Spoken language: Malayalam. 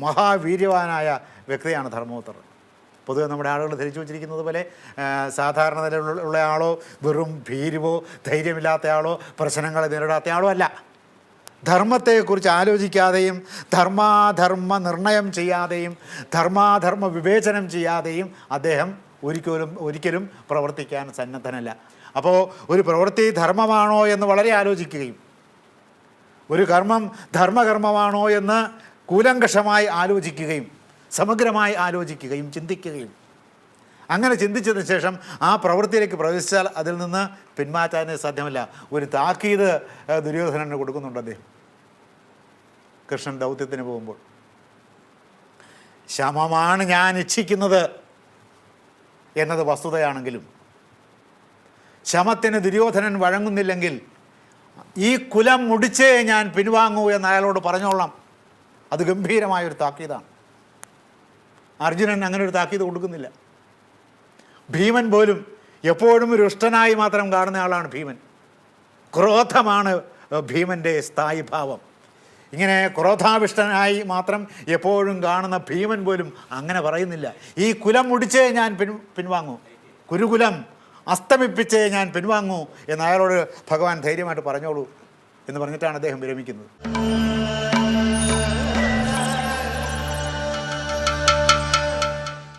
മഹാവീര്യവാനായ വ്യക്തിയാണ് ധർമ്മപുത്രർ. പൊതുവെ നമ്മുടെ ആളുകൾ ധരിച്ചു വച്ചിരിക്കുന്നത് പോലെ സാധാരണ നിലയിലുള്ള ആളോ, വെറും ഭീരുവോ, ധൈര്യമില്ലാത്ത ആളോ, പ്രശ്നങ്ങളെ നേരിടാത്ത ആളോ അല്ല. ധർമ്മത്തെക്കുറിച്ച് ആലോചിക്കാതെയും ധർമാധർമ്മ നിർണയം ചെയ്യാതെയും ധർമാധർമ്മ വിവേചനം ചെയ്യാതെയും അദ്ദേഹം ഒരിക്കലും പ്രവർത്തിക്കാൻ സന്നദ്ധനല്ല. അപ്പോൾ ഒരു പ്രവൃത്തി ധർമ്മമാണോ എന്ന് വളരെ ആലോചിക്കുകയും ഒരു കർമ്മം ധർമ്മകർമ്മമാണോ എന്ന് കൂലങ്കഷമായി ആലോചിക്കുകയും സമഗ്രമായി ആലോചിക്കുകയും ചിന്തിക്കുകയും അങ്ങനെ ചിന്തിച്ചതിന് ശേഷം ആ പ്രവൃത്തിയിലേക്ക് പ്രവേശിച്ചാൽ അതിൽ നിന്ന് പിന്മാറ്റാനേ സാധ്യമല്ല. ഒരു താക്കീത് ദുര്യോധനന് കൊടുക്കുന്നുണ്ട് അദ്ദേഹം കൃഷ്ണൻ ദൗത്യത്തിന് പോകുമ്പോൾ. ശമമാണ് ഞാൻ ഇച്ഛിക്കുന്നത് എന്നത് വസ്തുതയാണെങ്കിലും ശമത്തിന് ദുര്യോധനൻ വഴങ്ങുന്നില്ലെങ്കിൽ ഈ കുലം മുടിച്ചേ ഞാൻ പിൻവാങ്ങൂ എന്ന് അയാളോട് പറഞ്ഞോളാം. അത് ഗംഭീരമായൊരു താക്കീതാണ്. അർജുനൻ അങ്ങനെ ഒരു താക്കീത് കൊടുക്കുന്നില്ല. ഭീമൻ പോലും എപ്പോഴും ഒരു ഇഷ്ടനായി മാത്രം കാണുന്ന ആളാണ് ഭീമൻ. ക്രോധമാണ് ഭീമൻ്റെ സ്ഥായി ഭാവം. ഇങ്ങനെ ക്രോധാവിഷ്ടനായി മാത്രം എപ്പോഴും കാണുന്ന ഭീമൻ പോലും അങ്ങനെ പറയുന്നില്ല. ഈ കുലം മുടിച്ചേ ഞാൻ പിൻവാങ്ങൂ, കുരുകുലം അസ്തമിപ്പിച്ചേ ഞാൻ പിൻവാങ്ങൂ എന്ന് അയാളോട് ഭഗവാൻ ധൈര്യമായിട്ട് പറഞ്ഞോളൂ എന്ന് പറഞ്ഞിട്ടാണ് അദ്ദേഹം വിരമിക്കുന്നത്.